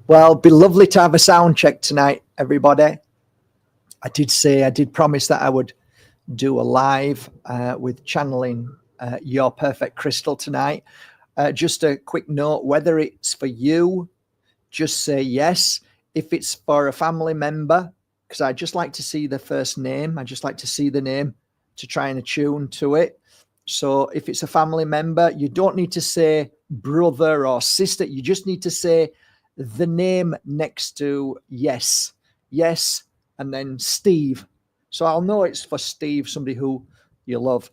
Well, it'd be lovely to have a sound check tonight, everybody. I did promise that I would do a live with channeling your perfect crystal tonight. Just a quick note, whether it's for you, just say yes. If it's for a family member, because I just like to see the first name, I just like to see the name to try and attune to it. So if it's a family member, you don't need to say brother or sister. You just need to say the name next to yes, and then Steve. So I'll know it's for Steve, somebody who you love.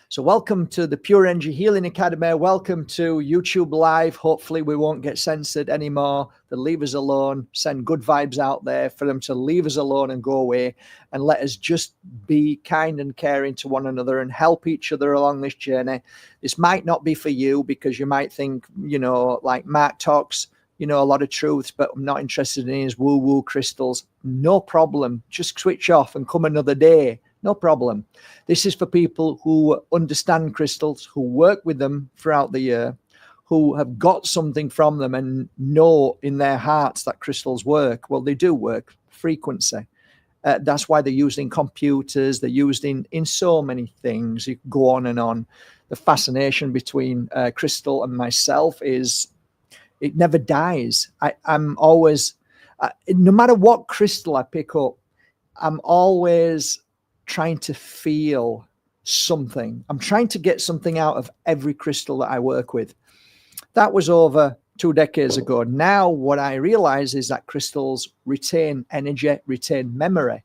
So welcome to the Pure Energy Healing Academy. Welcome to YouTube Live. Hopefully we won't get censored anymore. They'll leave us alone. Send good vibes out there for them to leave us alone and go away, and let us just be kind and caring to one another and help each other along this journey. This might not be for you because you might think, like Mark talks, a lot of truth, but I'm not interested in his woo-woo crystals. No problem. Just switch off and come another day. No problem. This is for people who understand crystals, who work with them throughout the year, who have got something from them and know in their hearts that crystals work. Well, they do work. Frequency. That's why they're used in computers. They're used in so many things. You go on and on. The fascination between crystal and myself is it never dies. I'm always, no matter what crystal I pick up, I'm always trying to feel something. I'm trying to get something out of every crystal that I work with. That was over 2 decades ago. Now what I realize is that crystals retain energy, retain memory.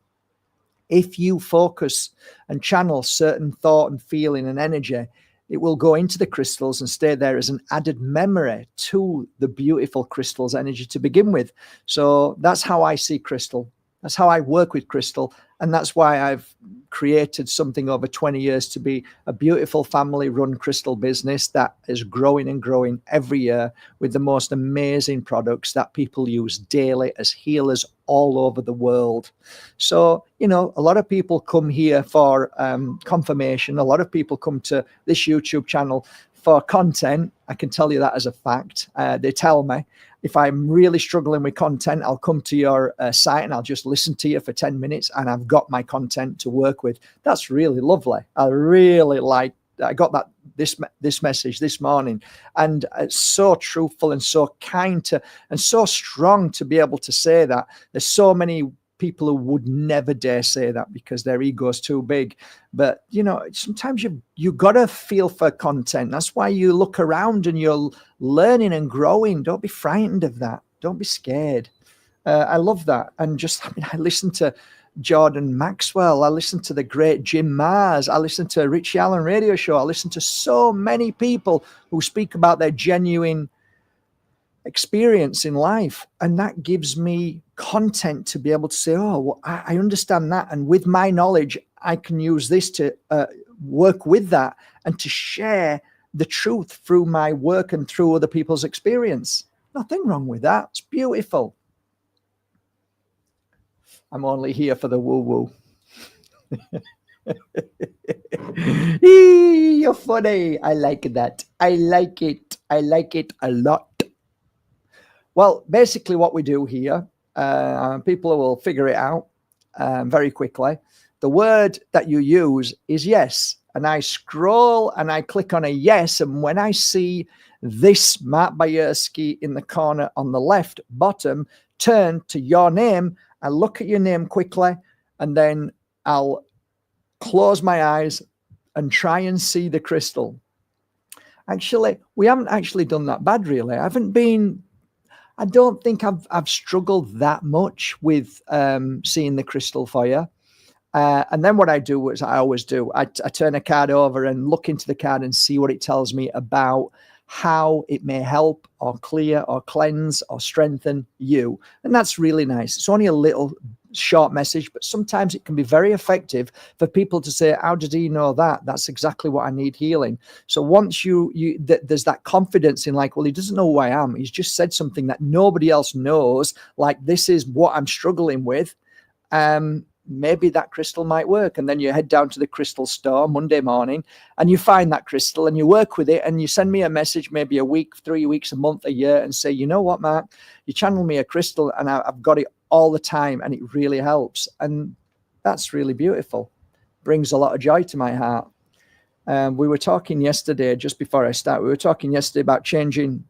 If you focus and channel certain thought and feeling and energy, it will go into the crystals and stay there as an added memory to the beautiful crystal's energy to begin with. So that's how I see crystal. That's how I work with crystal. And that's why I've created something over 20 years to be a beautiful family-run crystal business that is growing and growing every year with the most amazing products that people use daily as healers all over the world. So, a lot of people come here for confirmation. A lot of people come to this YouTube channel for content. I can tell you that as a fact. They tell me, if I'm really struggling with content, I'll come to your site and I'll just listen to you for 10 minutes and I've got my content to work with. That's really lovely. I got that this message this morning, and it's so truthful and so kind and so strong to be able to say that. There's so many people who would never dare say that because their ego's too big. But sometimes you gotta feel for content. That's why you look around and you're learning and growing. Don't be frightened of that. Don't be scared. I love that. And I listen to Jordan Maxwell. I listen to the great Jim Mars. I listen to Richie Allen radio show. I listen to so many people who speak about their genuine experience in life, and that gives me content to be able to say, oh, well, I understand that, and with my knowledge I can use this to work with that and to share the truth through my work and through other people's experience. Nothing wrong with that. It's beautiful. I'm only here for the woo-woo. You're funny. I like that. I like it. I like it a lot. Well, basically what we do here, people will figure it out very quickly. The word that you use is yes. And I scroll and I click on a yes. And when I see this Mark Bajerski in the corner on the left bottom, turn to your name, I look at your name quickly, and then I'll close my eyes and try and see the crystal. Actually, we haven't actually done that bad, really. I don't think I've struggled that much with seeing the crystal for you. And then what I do is I always do. I turn a card over and look into the card and see what it tells me about how it may help or clear or cleanse or strengthen you. And that's really nice. It's only a little short message, but sometimes it can be very effective for people to say, how did he know that? That's exactly what I need healing. So once there's that confidence in like, well, he doesn't know who I am. He's just said something that nobody else knows. Like, this is what I'm struggling with. maybe that crystal might work. And then you head down to the crystal store Monday morning and you find that crystal and you work with it and you send me a message maybe a week, 3 weeks, a month, a year, and say, you know what, Mark, you channel me a crystal and I've got it all the time and it really helps. And that's really beautiful. Brings a lot of joy to my heart. We were talking yesterday, just before I start, we were talking yesterday about changing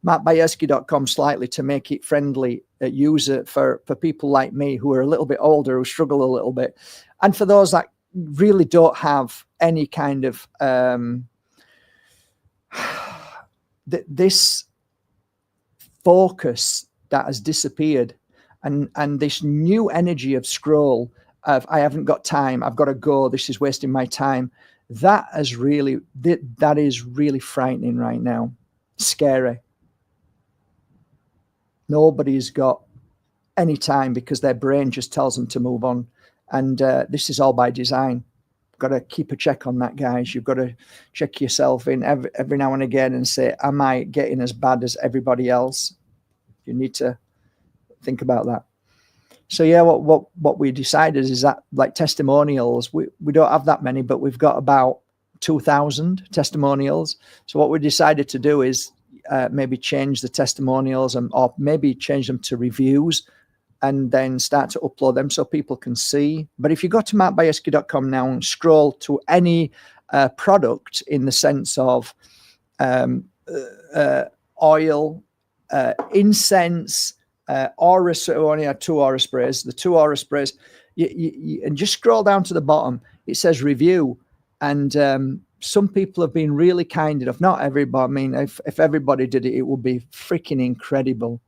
Bajerski.com slightly to make it friendly user for people like me who are a little bit older, who struggle a little bit. And for those that really don't have any kind of this focus that has disappeared, and this new energy of scroll of I haven't got time, I've got to go, this is wasting my time. That is really frightening right now. Scary. Nobody's got any time because their brain just tells them to move on. And this is all by design. You've got to keep a check on that, guys. You've got to check yourself in every now and again and say, am I getting as bad as everybody else? You need to think about that. So yeah, what we decided is that, like, testimonials, we don't have that many, but we've got about 2,000 testimonials. So what we decided to do is maybe change the testimonials or maybe change them to reviews and then start to upload them so people can see. But if you go to markbajerski.com now and scroll to any product in the sense of oil, incense, aura, so we only had 2 aura sprays, the 2 aura sprays, and just scroll down to the bottom, it says review. And some people have been really kind enough, not everybody, I mean, if everybody did it, it would be freaking incredible.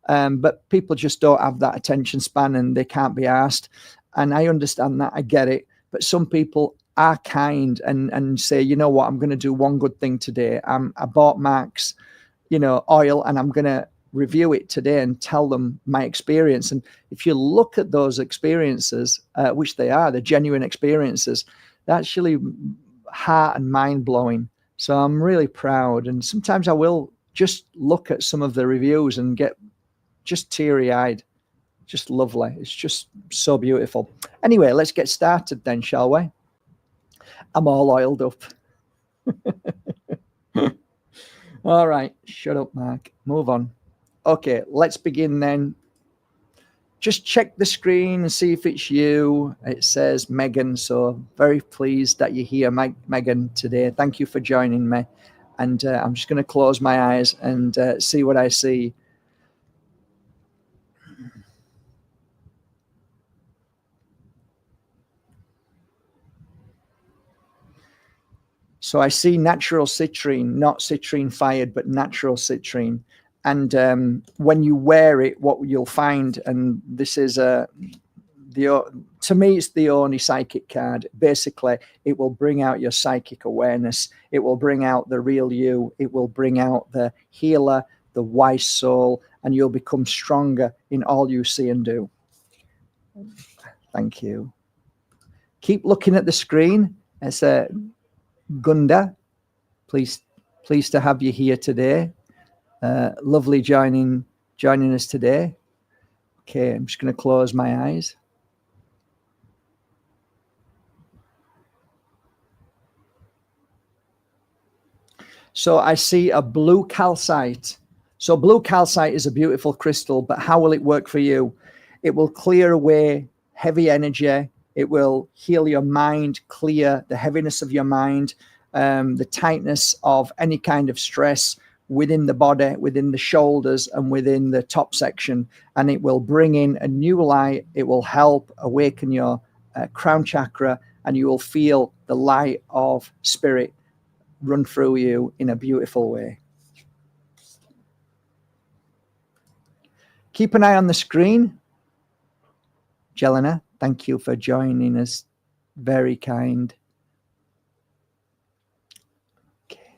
But people just don't have that attention span and they can't be asked. And I understand that, I get it. But some people are kind and say, you know what, I'm going to do one good thing today. I bought Mark's, oil, and I'm going to review it today and tell them my experience. And if you look at those experiences, which they are, the genuine experiences, they're actually heart and mind blowing. So I'm really proud. And sometimes I will just look at some of the reviews and get just teary eyed. Just lovely. It's just so beautiful. Anyway, let's get started then, shall we? I'm all oiled up. All right. Shut up, Mark. Move on. Okay, let's begin then. Just check the screen and see if it's you. It says Megan, so very pleased that you're here, Megan, today. Thank you for joining me. And I'm just going to close my eyes and see what I see. So I see natural citrine, not citrine fired, but natural citrine. And when you wear it, what you'll find, and this is to me, it's the only psychic card. Basically, it will bring out your psychic awareness. It will bring out the real you. It will bring out the healer, the wise soul, and you'll become stronger in all you see and do. Thank you. Keep looking at the screen. It's Gunda. Pleased to have you here today. Lovely joining us today. Okay, I'm just going to close my eyes. So I see a blue calcite. So blue calcite is a beautiful crystal, but how will it work for you? It will clear away heavy energy. It will heal your mind, clear the heaviness of your mind, the tightness of any kind of stress within the body, within the shoulders, and within the top section. And it will bring in a new light. It will help awaken your crown chakra, and you will feel the light of spirit run through you in a beautiful way. Keep an eye on the screen. Jelena, thank you for joining us. Very kind. Okay.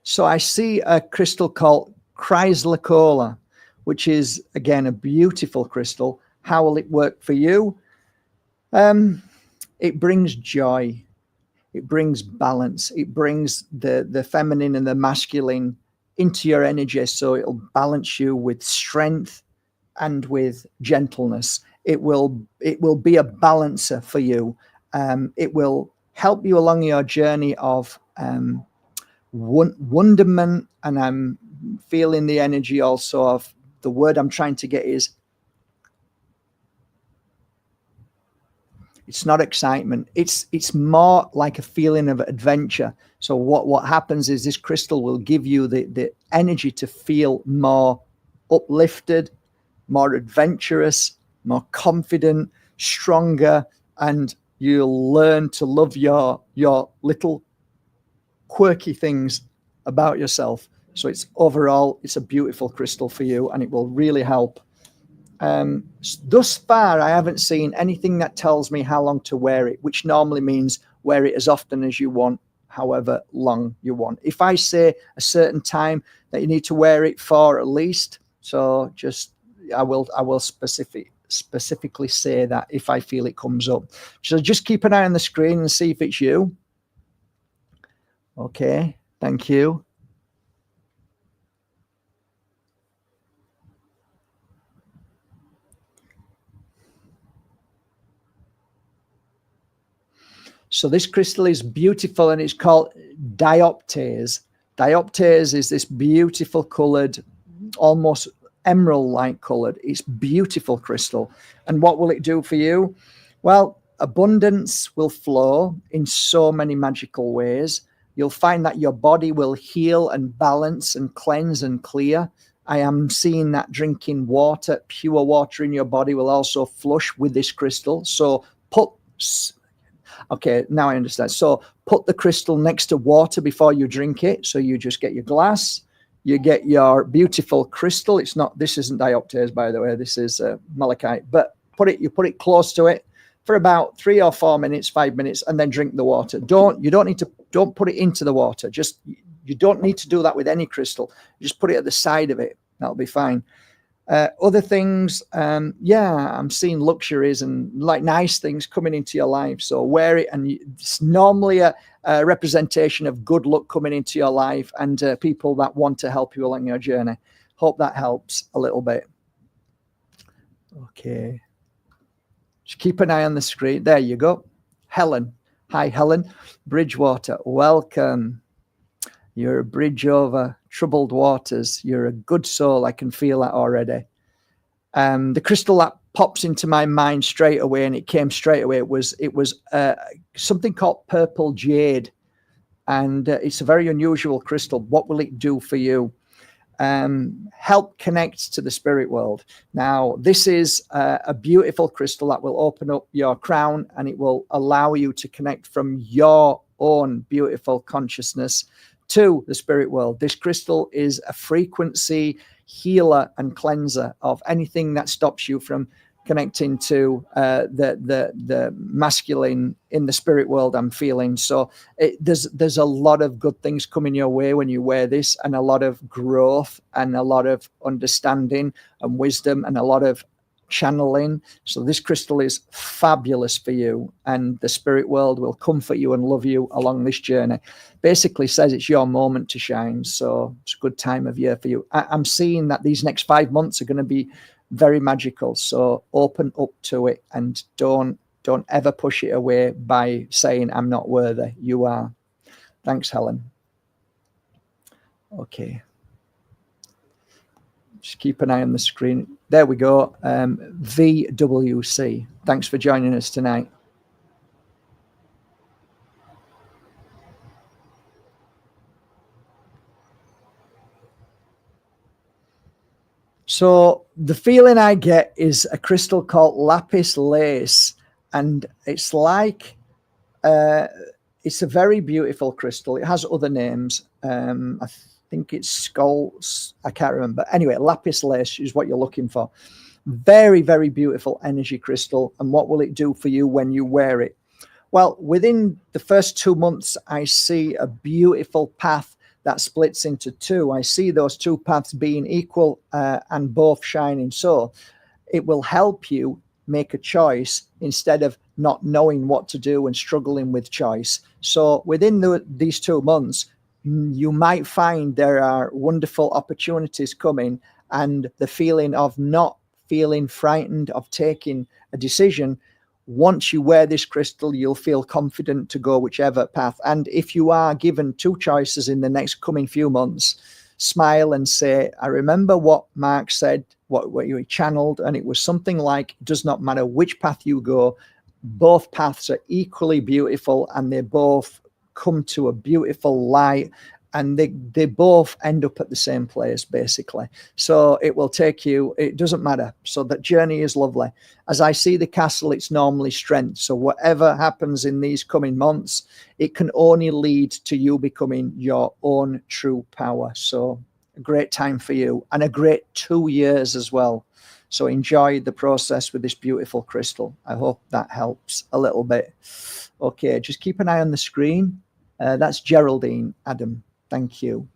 So I see a crystal called chrysocolla, which is, again, a beautiful crystal. How will it work for you? It brings joy. It brings balance. It brings the feminine and the masculine into your energy, so it'll balance you with strength and with gentleness. It will be a balancer for you. It will help you along your journey of wonderment, and I'm feeling the energy also of the word I'm trying to get is, it's not excitement. It's more like a feeling of adventure. So what happens is this crystal will give you the energy to feel more uplifted, more adventurous, more confident, stronger, and you'll learn to love your little quirky things about yourself. So it's overall, it's a beautiful crystal for you, and it will really help. Thus far, I haven't seen anything that tells me how long to wear it, which normally means wear it as often as you want, however long you want. If I say a certain time that you need to wear it for at least, so just I will specifically say that if I feel it comes up. So just keep an eye on the screen and see if it's you. Okay, thank you. So this crystal is beautiful, and it's called dioptase. Dioptase is this beautiful colored, almost emerald-like colored. It's beautiful crystal. And what will it do for you? Well, abundance will flow in so many magical ways. You'll find that your body will heal and balance and cleanse and clear. I am seeing that drinking water, pure water in your body, will also flush with this crystal. So okay, now I understand. So put the crystal next to water before you drink it. So you just get your glass, you get your beautiful crystal. This isn't dioptase, by the way. This is malachite. But you put it close to it for about 3 or 4 minutes, 5 minutes, and then drink the water. Don't put it into the water. You don't need to do that with any crystal. Just put it at the side of it. That'll be fine. Other things, I'm seeing luxuries and like nice things coming into your life. So wear it, and it's normally a representation of good luck coming into your life and people that want to help you along your journey. Hope that helps a little bit. Okay. Just keep an eye on the screen. There you go. Helen. Hi, Helen. Bridgewater. Welcome. You're a bridge over troubled waters. You're a good soul. I can feel that already. The crystal that pops into my mind straight away, and it came straight away, it was something called purple jade. And it's a very unusual crystal. What will it do for you? Help connect to the spirit world. Now, this is a beautiful crystal that will open up your crown, and it will allow you to connect from your own beautiful consciousness to the spirit world. This crystal is a frequency healer and cleanser of anything that stops you from connecting to the masculine in the spirit world. I'm feeling so there's a lot of good things coming your way when you wear this, and a lot of growth and a lot of understanding and wisdom and a lot of channeling. So this crystal is fabulous for you, and the spirit world will comfort you and love you along this journey. Basically says it's your moment to shine. So it's a good time of year for you. I'm seeing that these next 5 months are going to be very magical. So open up to it, and don't ever push it away by saying I'm not worthy. You are. Thanks, Helen. Okay. Just keep an eye on the screen. There we go. VWC. Thanks for joining us tonight. So the feeling I get is a crystal called lapis lace, and it's like it's a very beautiful crystal. It has other names. I think it's skulls. I can't remember. Anyway, lapis lace is what you're looking for. Very, very beautiful energy crystal. And what will it do for you when you wear it? Well, within the first 2 months, I see a beautiful path that splits into two. I see those two paths being equal and both shining. So it will help you make a choice instead of not knowing what to do and struggling with choice. So within these 2 months, you might find there are wonderful opportunities coming, and the feeling of not feeling frightened of taking a decision. Once you wear this crystal, you'll feel confident to go whichever path. And if you are given 2 choices in the next coming few months, smile and say, I remember what Mark said, what you channeled, and it was something like, it does not matter which path you go, both paths are equally beautiful, and they both come to a beautiful light, and they both end up at the same place, basically. So it will take you, it doesn't matter. So that journey is lovely. As I see the castle, it's normally strength. So whatever happens in these coming months, it can only lead to you becoming your own true power. So a great time for you, and a great 2 years as well. So enjoy the process with this beautiful crystal. I hope that helps a little bit. Okay, just keep an eye on the screen. That's Geraldine, Adam. Thank you.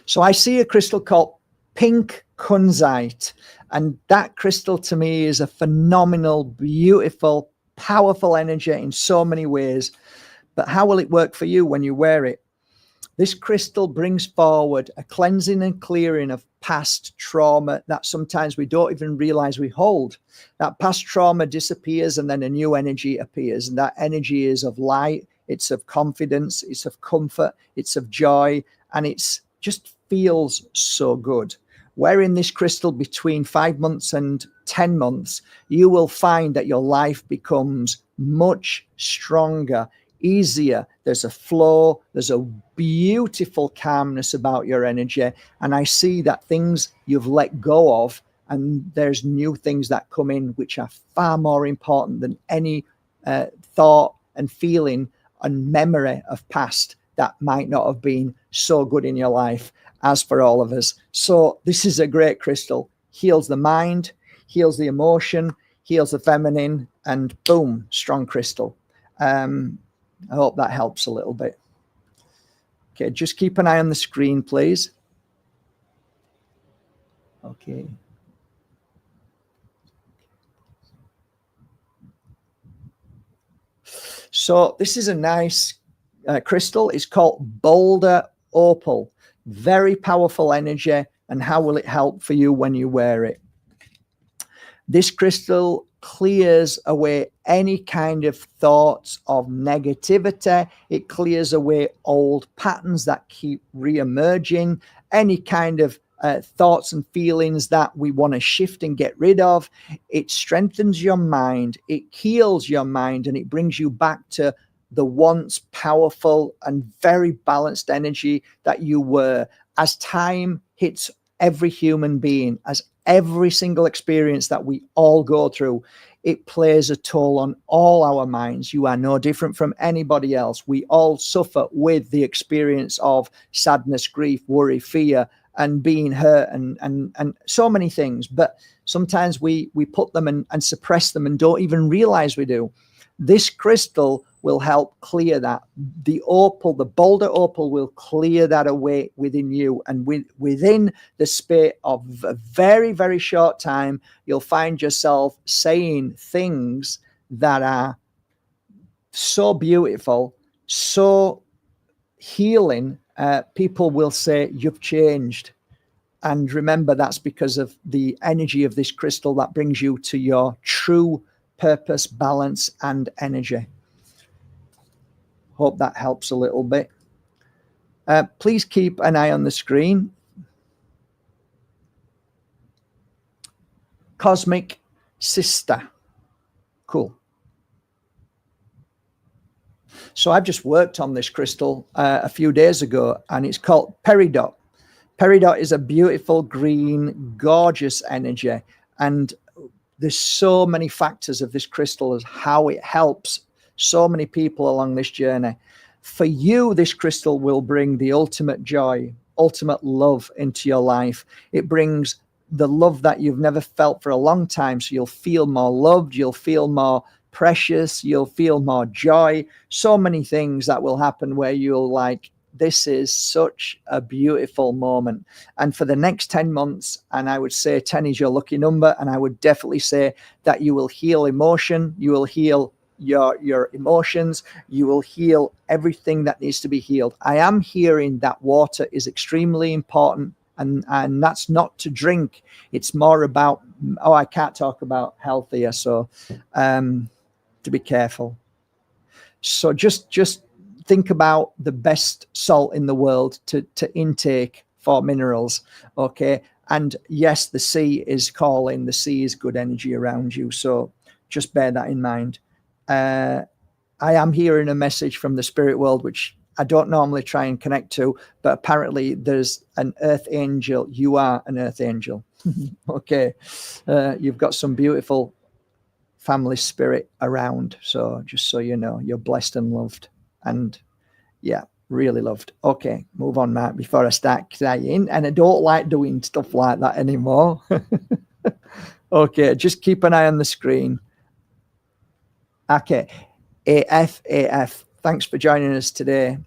So I see a crystal called pink kunzite, and that crystal to me is a phenomenal, beautiful, powerful energy in so many ways. But how will it work for you when you wear it? This crystal brings forward a cleansing and clearing of past trauma that sometimes we don't even realize we hold. That past trauma disappears, and then a new energy appears. And that energy is of light, it's of confidence, it's of comfort, it's of joy, and it's just feels so good. Wearing this crystal between 5 months and 10 months, you will find that your life becomes much stronger, easier. There's a flow, there's a beautiful calmness about your energy, and I see that things you've let go of, and there's new things that come in which are far more important than any thought and feeling and memory of past that might not have been so good in your life, as for all of us. So this is a great crystal. Heals the mind, heals the emotion, heals the feminine, and boom, strong crystal. I hope that helps a little bit. Okay, just keep an eye on the screen, please. Okay. So this is a nice crystal. It's called Boulder Opal. Very powerful energy. And how will it help for you when you wear it? This crystal clears away any kind of thoughts of negativity. It clears away old patterns that keep re-emerging, any kind of thoughts and feelings that we want to shift and get rid of. It strengthens your mind, it heals your mind, and it brings you back to the once powerful and very balanced energy that you were. As time hits every human being, as every single experience that we all go through, it plays a toll on all our minds. You are no different from anybody else. We all suffer with the experience of sadness, grief, worry, fear, and being hurt, and so many things. But sometimes we put them and suppress them and don't even realize we do. This crystal will help clear that. The opal, the Boulder Opal, will clear that away within you. And within the space of a very, very short time, you'll find yourself saying things that are so beautiful, so healing. People will say, you've changed. And remember, that's because of the energy of this crystal that brings you to your true purpose, balance, and energy. Hope that helps a little bit. Please keep an eye on the screen. Cosmic Sister. Cool. So I've just worked on this crystal a few days ago, and it's called Peridot. Peridot is a beautiful green, gorgeous energy, and there's so many factors of this crystal as how it helps so many people along this journey. For you, this crystal will bring the ultimate joy, ultimate love into your life. It brings the love that you've never felt for a long time. So you'll feel more loved, you'll feel more precious, you'll feel more joy. So many things that will happen where you'll like This is such a beautiful moment. And for the next 10 months, and I would say 10 is your lucky number, and I would definitely say that you will heal emotion, you will heal your emotions, you will heal everything that needs to be healed. I am hearing that water is extremely important, and that's not to drink. It's more about, oh, I can't talk about health here, so to be careful. So just think about the best salt in the world to intake for minerals, okay? And yes, the sea is calling, the sea is good energy around you, so just bear that in mind. I am hearing a message from the spirit world, which I don't normally try and connect to, but apparently there's an earth angel. You are an earth angel. Okay. You've got some beautiful family spirit around. So just so you know, you're blessed and loved. And yeah, really loved. Okay, move on, Matt, before I start crying. And I don't like doing stuff like that anymore. Okay, just keep an eye on the screen. Okay, AF, thanks for joining us today.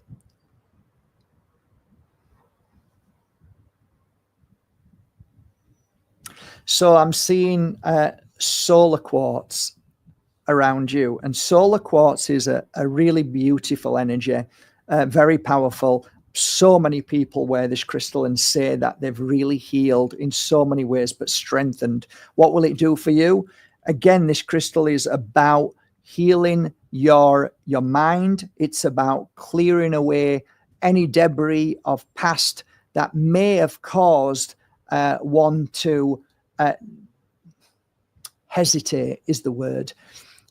So I'm seeing solar quartz around you, and solar quartz is a really beautiful energy, very powerful. So many people wear this crystal and say that they've really healed in so many ways, but strengthened. What will it do for you? Again, this crystal is about healing your mind. It's about clearing away any debris of past that may have caused one to hesitate, is the word.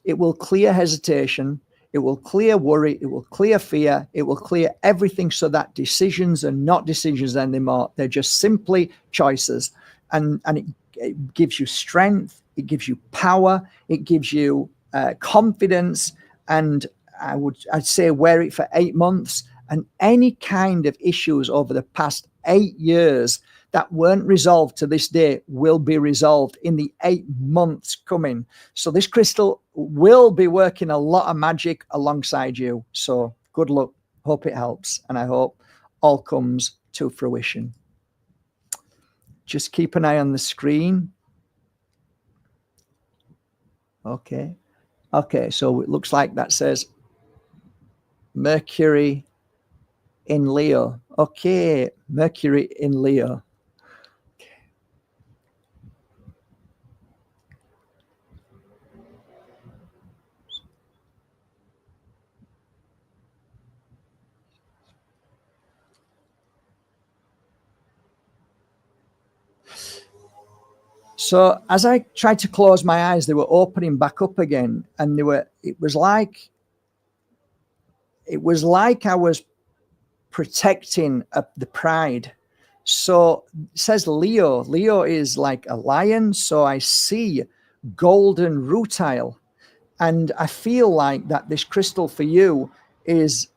It will clear hesitation. It will clear worry. It will clear fear. It will clear everything, so that decisions are not decisions anymore. They're just simply choices. And it gives you strength. It gives you power. It gives you confidence. And I'd say wear it for 8 months. And any kind of issues over the past 8 years that weren't resolved to this day will be resolved in the 8 months coming. So this crystal will be working a lot of magic alongside you. So good luck. Hope it helps. And I hope all comes to fruition. Just keep an eye on the screen. Okay. Okay, so it looks like that says Mercury in Leo. Okay, Mercury in Leo. So as I tried to close my eyes, they were opening back up again, and it was like I was protecting the pride. So it says Leo. Leo is like a lion. So I see golden rutile, and I feel like that this crystal for you is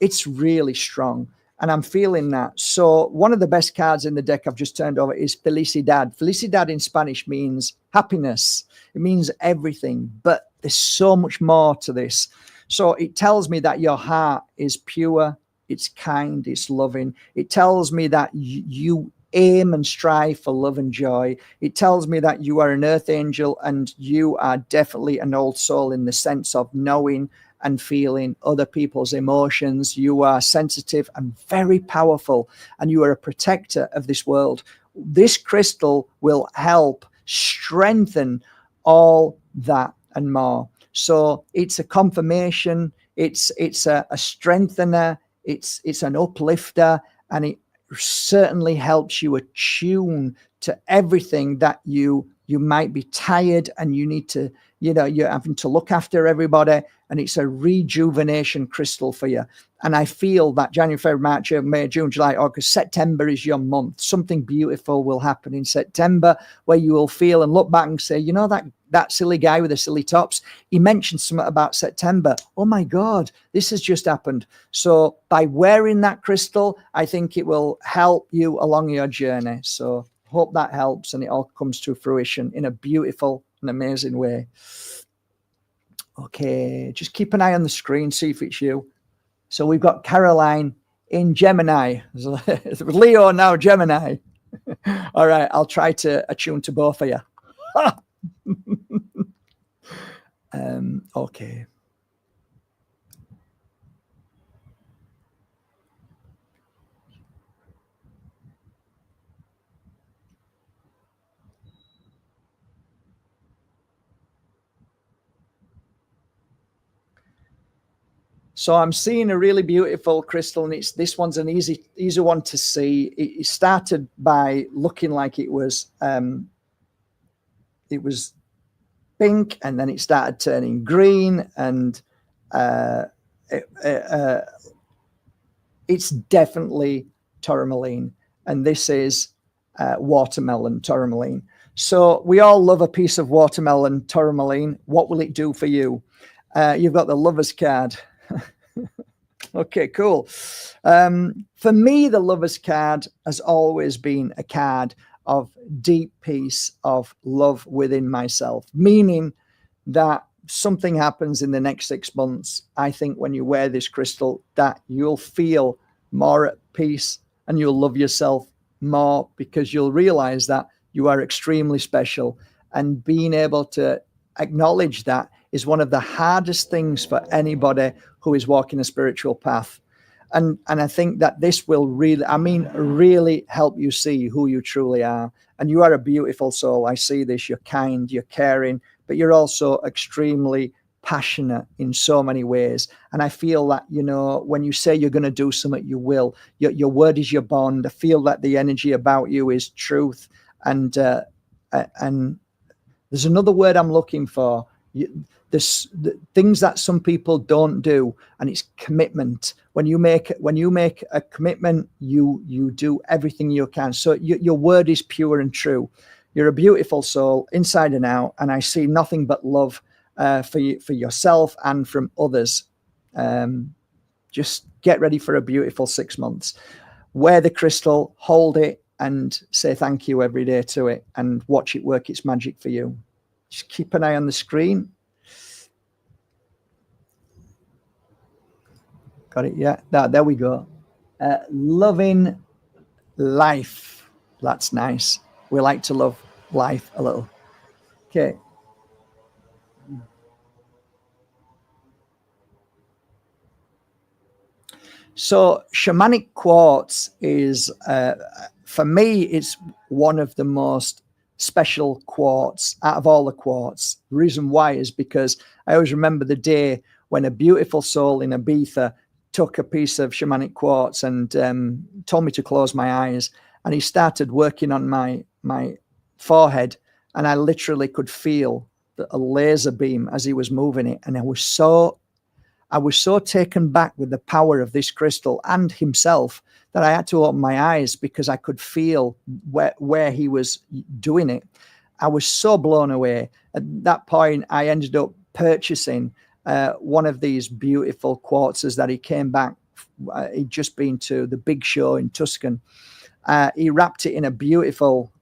it's really strong. And I'm feeling that. So one of the best cards in the deck I've just turned over is Felicidad. Felicidad in Spanish means happiness. It means everything, but there's so much more to this. So it tells me that your heart is pure, it's kind, it's loving. It tells me that you aim and strive for love and joy. It tells me that you are an earth angel, and you are definitely an old soul in the sense of knowing and feeling other people's emotions. You are sensitive and very powerful, and you are a protector of this world. This crystal will help strengthen all that and more. So it's a confirmation, it's a strengthener, it's an uplifter, and it certainly helps you attune to everything that you might be tired and you need to, you're having to look after everybody, and it's a rejuvenation crystal for you. And I feel that January, February, March, May, June, July, August, September is your month. Something beautiful will happen in September where you will feel and look back and say, that silly guy with the silly tops, he mentioned something about September. Oh my God, this has just happened. So by wearing that crystal, I think it will help you along your journey. So hope that helps and it all comes to fruition in a beautiful and amazing way. Okay, just keep an eye on the screen, see if it's you. So we've got Caroline in Gemini. Leo now, Gemini. All right, I'll try to attune to both of you. Okay. So I'm seeing a really beautiful crystal, and this one's an easy one to see. It started by looking like it was pink, and then it started turning green, and it's definitely tourmaline, and this is watermelon tourmaline. So we all love a piece of watermelon tourmaline. What will it do for you? You've got the Lover's card. Okay, cool. For me, the Lover's card has always been a card of deep peace, of love within myself, meaning that something happens in the next 6 months. I think when you wear this crystal, that you'll feel more at peace and you'll love yourself more, because you'll realize that you are extremely special. And being able to acknowledge that is one of the hardest things for anybody who is walking a spiritual path. And I think that this will really help you see who you truly are. And you are a beautiful soul. I see this. You're kind, you're caring, but you're also extremely passionate in so many ways. And I feel that, when you say you're going to do something, you will. Your word is your bond. I feel that the energy about you is truth. And there's another word I'm looking for. There's things that some people don't do, and it's commitment. When you make a commitment, you do everything you can. So your word is pure and true. You're a beautiful soul inside and out, and I see nothing but love for yourself and from others. Just get ready for a beautiful 6 months. Wear the crystal, hold it, and say thank you every day to it, and watch it work its magic for you. Just keep an eye on the screen. Got it? Yeah, there we go. Loving life. That's nice. We like to love life a little. Okay. So shamanic quartz is, for me, it's one of the most special quartz out of all the quartz. The reason why is because I always remember the day when a beautiful soul in Ibiza took a piece of shamanic quartz and told me to close my eyes, and he started working on my forehead, and I literally could feel a laser beam as he was moving it, and I was so taken back with the power of this crystal and himself that I had to open my eyes, because I could feel where he was doing it. I was so blown away. At that point, I ended up purchasing one of these beautiful quartzes that he came back. He'd just been to the big show in Tuscan. He wrapped it in a beautiful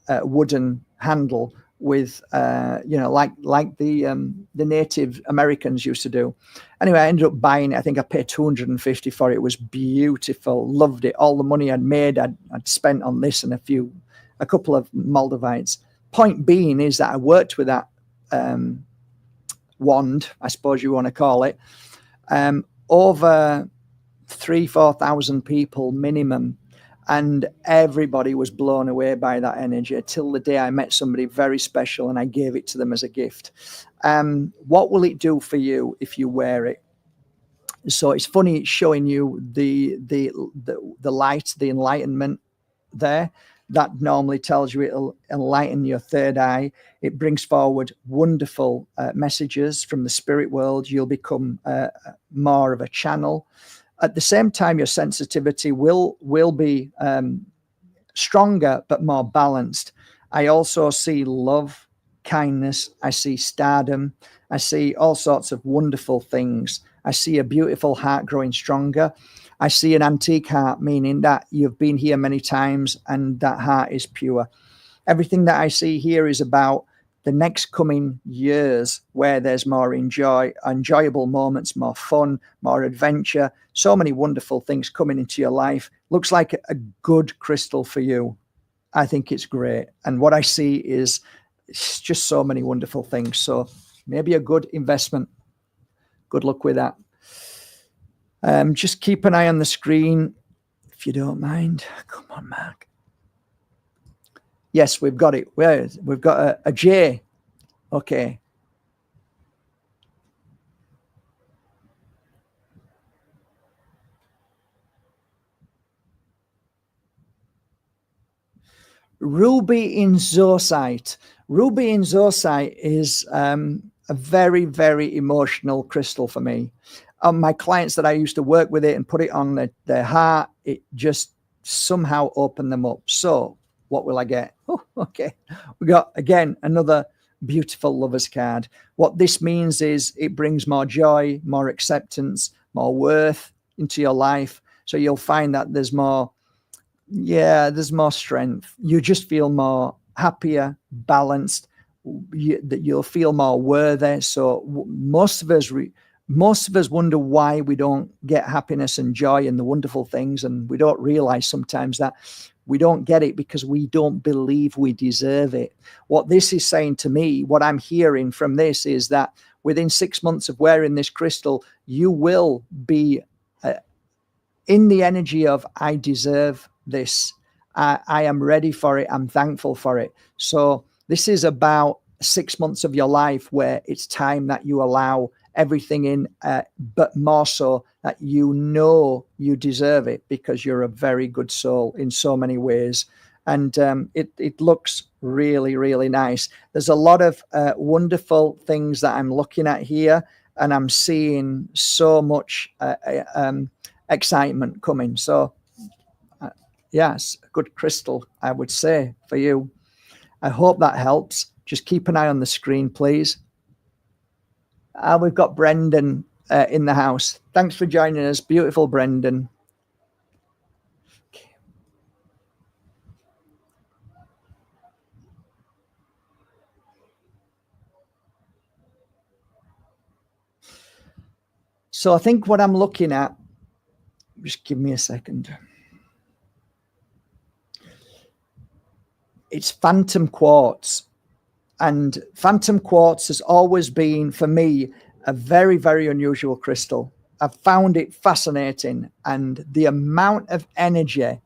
wooden handle with, like the Native Americans used to do. Anyway, I ended up buying it. I think I paid $250 for it. It was beautiful. Loved it. All the money I'd made, I'd spent on this and a couple of Moldavites. Point being is that I worked with that wand, I suppose you want to call it, over 3,000-4,000 people minimum, and everybody was blown away by that energy till the day I met somebody very special and I gave it to them as a gift. What will it do for you if you wear it? So it's funny, it's showing you the light, the enlightenment there. That normally tells you it'll enlighten your third eye. It brings forward wonderful messages from the spirit world. You'll become more of a channel. At the same time, your sensitivity will be stronger but more balanced. I also see love, kindness. I see stardom. I see all sorts of wonderful things. I see a beautiful heart growing stronger. I see an antique heart, meaning that you've been here many times and that heart is pure. Everything that I see here is about the next coming years where there's more enjoyable moments, more fun, more adventure, so many wonderful things coming into your life. Looks like a good crystal for you. I think it's great. And what I see is it's just so many wonderful things. So maybe a good investment. Good luck with that. Just keep an eye on the screen if you don't mind. Come on, Mark. Yes, we've got it. We've got a J. Okay. Ruby in Zoisite. Ruby in Zoisite is a very, very emotional crystal for me. My clients that I used to work with it and put it on their heart, it just somehow opened them up. So what will I get? Oh, okay. We got, again, another beautiful lover's card. What this means is it brings more joy, more acceptance, more worth into your life. So you'll find that there's more strength. You just feel more happier, balanced, that you'll feel more worthy. So most of us wonder why we don't get happiness and joy and the wonderful things, and we don't realize sometimes that we don't get it because we don't believe we deserve it. What this is saying to me, what I'm hearing from this, is that within 6 months of wearing this crystal, you will be in the energy of, I deserve this. I am ready for it. I'm thankful for it. So this is about 6 months of your life where it's time that you allow everything in, but more so that you know you deserve it because you're a very good soul in so many ways. And it looks really, really nice. There's a lot of wonderful things that I'm looking at here, and I'm seeing so much excitement coming. So yes, a good crystal, I would say, for you. I hope that helps. Just keep an eye on the screen, please. We've got Brendan in the house. Thanks for joining us, beautiful Brendan. Okay. So I think what I'm looking at, just give me a second. It's phantom quartz. And phantom quartz has always been, for me, a very, very unusual crystal. I've found it fascinating, and the amount of energy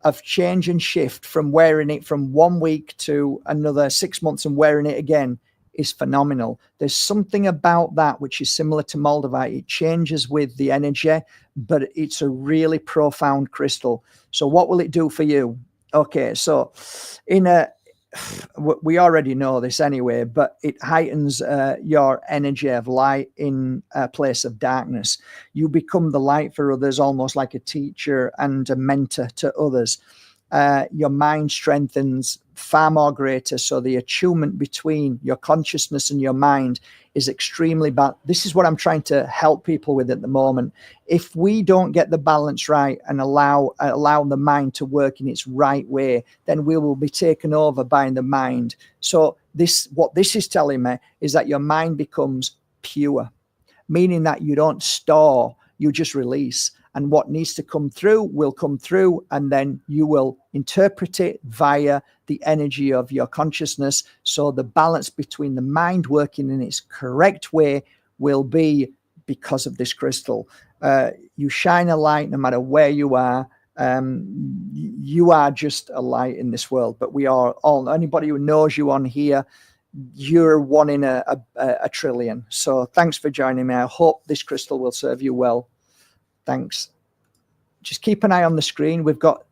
of change and shift from wearing it from 1 week to another 6 months and wearing it again is phenomenal. There's something about that which is similar to Moldavite. It changes with the energy, but it's a really profound crystal. So what will it do for you? Okay, so we already know this anyway, but it heightens your energy of light in a place of darkness. You become the light for others, almost like a teacher and a mentor to others. Your mind strengthens far more greater. So the attunement between your consciousness and your mind is extremely bad. This is what I'm trying to help people with at the moment. If we don't get the balance right and allow the mind to work in its right way, then we will be taken over by the mind. So what this is telling me is that your mind becomes pure, meaning that you don't store, you just release. And what needs to come through will come through, and then you will interpret it via the energy of your consciousness. So the balance between the mind working in its correct way will be because of this crystal. You shine a light no matter where you are. You are just a light in this world, but we are all, anybody who knows you on here, you're one in a trillion. So thanks for joining me. I hope this crystal will serve you well. Thanks. Just keep an eye on the screen. We've got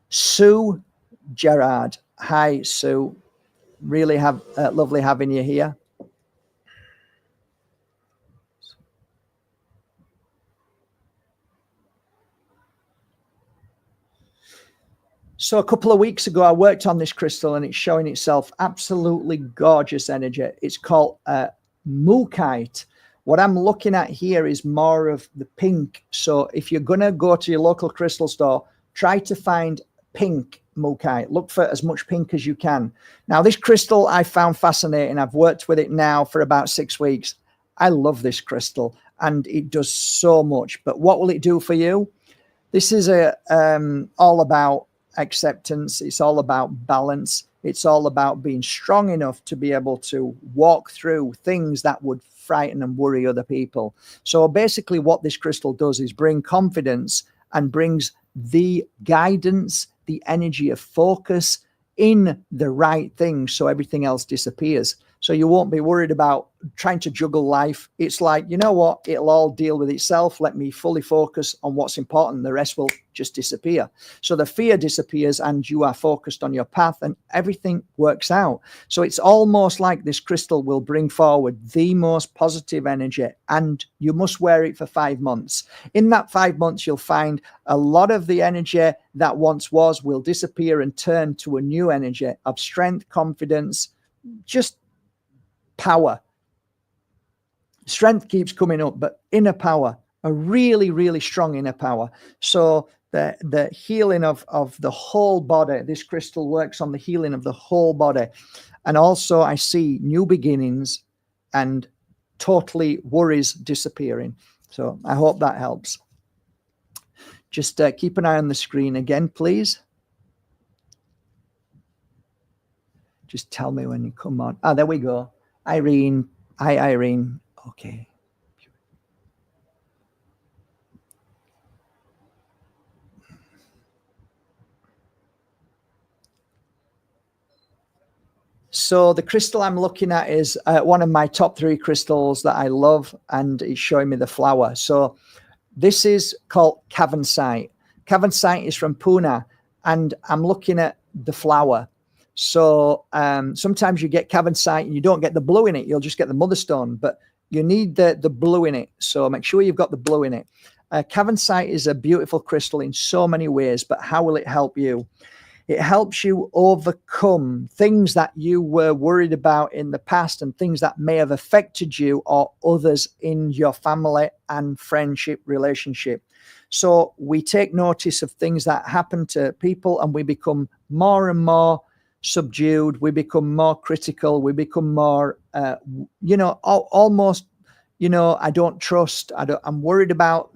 Sue Gerard. Hi, Sue. Really lovely having you here. So a couple of weeks ago, I worked on this crystal, and it's showing itself absolutely gorgeous energy. It's called Mookite. What I'm looking at here is more of the pink. So if you're going to go to your local crystal store, try to find pink mookaite. Look for as much pink as you can. Now, this crystal I found fascinating. I've worked with it now for about 6 weeks. I love this crystal and it does so much. But what will it do for you? This is all about acceptance. It's all about balance. It's all about being strong enough to be able to walk through things that would frighten and worry other people. So basically what this crystal does is bring confidence and brings the guidance, the energy of focus in the right thing, so everything else disappears. So you won't be worried about trying to juggle life. It's like, you know what, it'll all deal with itself. Let me fully focus on what's important. The rest will just disappear. So the fear disappears and you are focused on your path and everything works out. So it's almost like this crystal will bring forward the most positive energy, and you must wear it for 5 months. In that 5 months, you'll find a lot of the energy that once was will disappear and turn to a new energy of strength, confidence, just power. Strength keeps coming up, but inner power, a really, really strong inner power. So the healing of the whole body, this crystal works on the healing of the whole body. And also I see new beginnings and totally worries disappearing. So I hope that helps. Just keep an eye on the screen again, please. Just tell me when you come on. Ah, there we go. Irene. Hi, Irene. Okay. So the crystal I'm looking at is one of my top 3 crystals that I love, and it's showing me the flower. So this is called Cavansite. Cavansite is from Pune, and I'm looking at the flower. So sometimes you get Cavansite and you don't get the blue in it. You'll just get the motherstone, but you need the blue in it. So make sure you've got the blue in it. Cavansite is a beautiful crystal in so many ways, but how will it help you? It helps you overcome things that you were worried about in the past and things that may have affected you or others in your family and friendship relationship. So we take notice of things that happen to people and we become more and more subdued. We become more critical. We become more, almost, I don't trust. I'm worried about,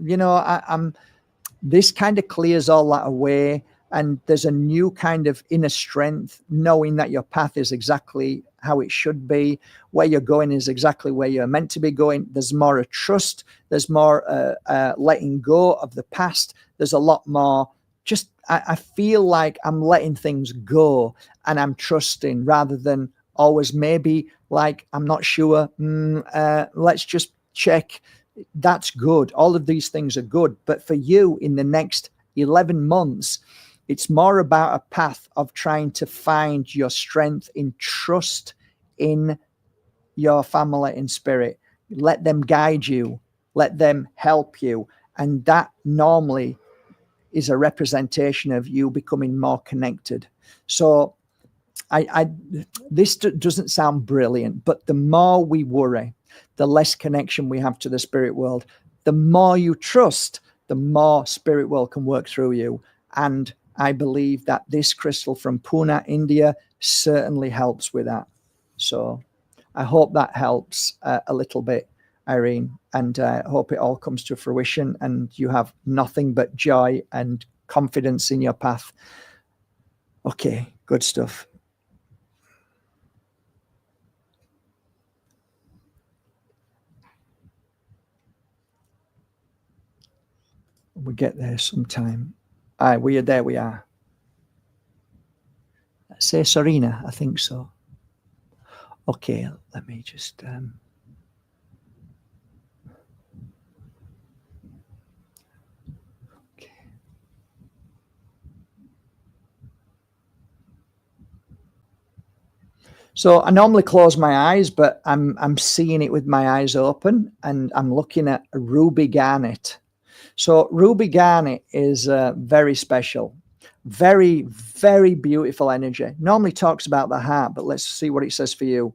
this kind of clears all that away. And there's a new kind of inner strength, knowing that your path is exactly how it should be, where you're going is exactly where you're meant to be going. There's more trust. There's more letting go of the past. There's a lot more. Just I feel like I'm letting things go and I'm trusting rather than always maybe like I'm not sure. Let's just check. That's good. All of these things are good. But for you in the next 11 months, it's more about a path of trying to find your strength in trust in your family in spirit. Let them guide you. Let them help you. And that normally is a representation of you becoming more connected. So this doesn't sound brilliant, but the more we worry, the less connection we have to the spirit world. The more you trust, the more spirit world can work through you. And I believe that this crystal from Pune, India, certainly helps with that. So I hope that helps a little bit, Irene, and I hope it all comes to fruition and you have nothing but joy and confidence in your path. Okay, good stuff. We'll get there sometime. There we are. Say Serena, I think so. Okay, let me just okay. So I normally close my eyes, but I'm seeing it with my eyes open and I'm looking at a ruby garnet. So ruby garnet is very special. Very, very beautiful energy. Normally talks about the heart, but let's see what it says for you.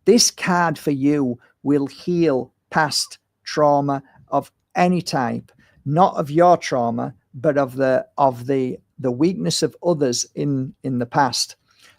This card for you will heal past trauma of any type, not of your trauma, but of the the weakness of others in the past.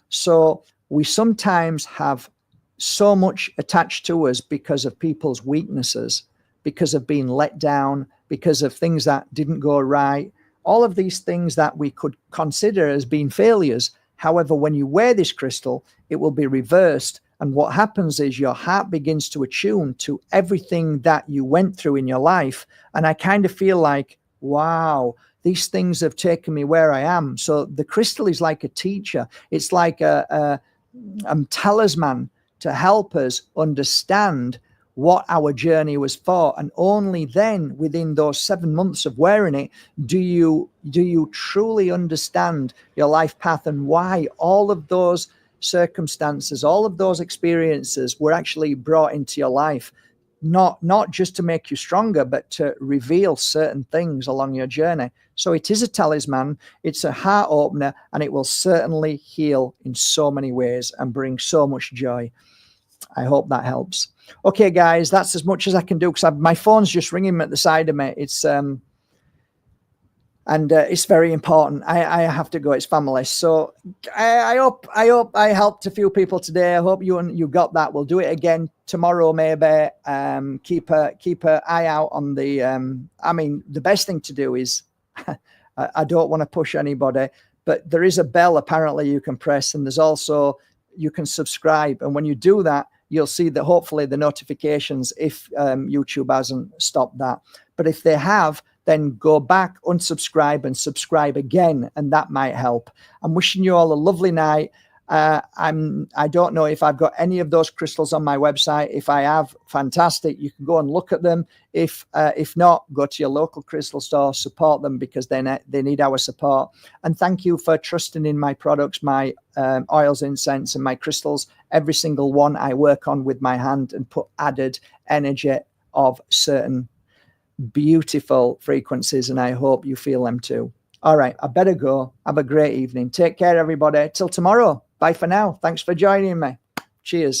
So we sometimes have so much attached to us because of people's weaknesses, because of being let down, because of things that didn't go right, all of these things that we could consider as being failures. However, when you wear this crystal, it will be reversed. And what happens is your heart begins to attune to everything that you went through in your life. And I kind of feel like, wow, these things have taken me where I am. So the crystal is like a teacher. It's like a talisman to help us understand what our journey was for. And only then, within those 7 months of wearing it, do you truly understand your life path and why all of those circumstances, all of those experiences were actually brought into your life. Not just to make you stronger, but to reveal certain things along your journey. So it is a talisman, it's a heart opener, and it will certainly heal in so many ways and bring so much joy. I hope that helps. Okay, guys, that's as much as I can do because my phone's just ringing at the side of me. It's it's very important. I have to go. It's family. So I hope I helped a few people today. I hope you got that. We'll do it again tomorrow, maybe. Keep a eye out on the. I mean, the best thing to do is, I don't want to push anybody, but there is a bell apparently you can press, and there's also you can subscribe. And when you do that, you'll see that hopefully the notifications, if YouTube hasn't stopped that. But if they have, then go back, unsubscribe, and subscribe again, and that might help. I'm wishing you all a lovely night. I don't know if I've got any of those crystals on my website. If I have, fantastic. You can go and look at them. If not, go to your local crystal store, support them because they need our support. And thank you for trusting in my products, my oils, incense, and my crystals. Every single one I work on with my hand and put added energy of certain beautiful frequencies, and I hope you feel them too. All right, I better go. Have a great evening. Take care, everybody. Till tomorrow. Bye for now. Thanks for joining me. Cheers.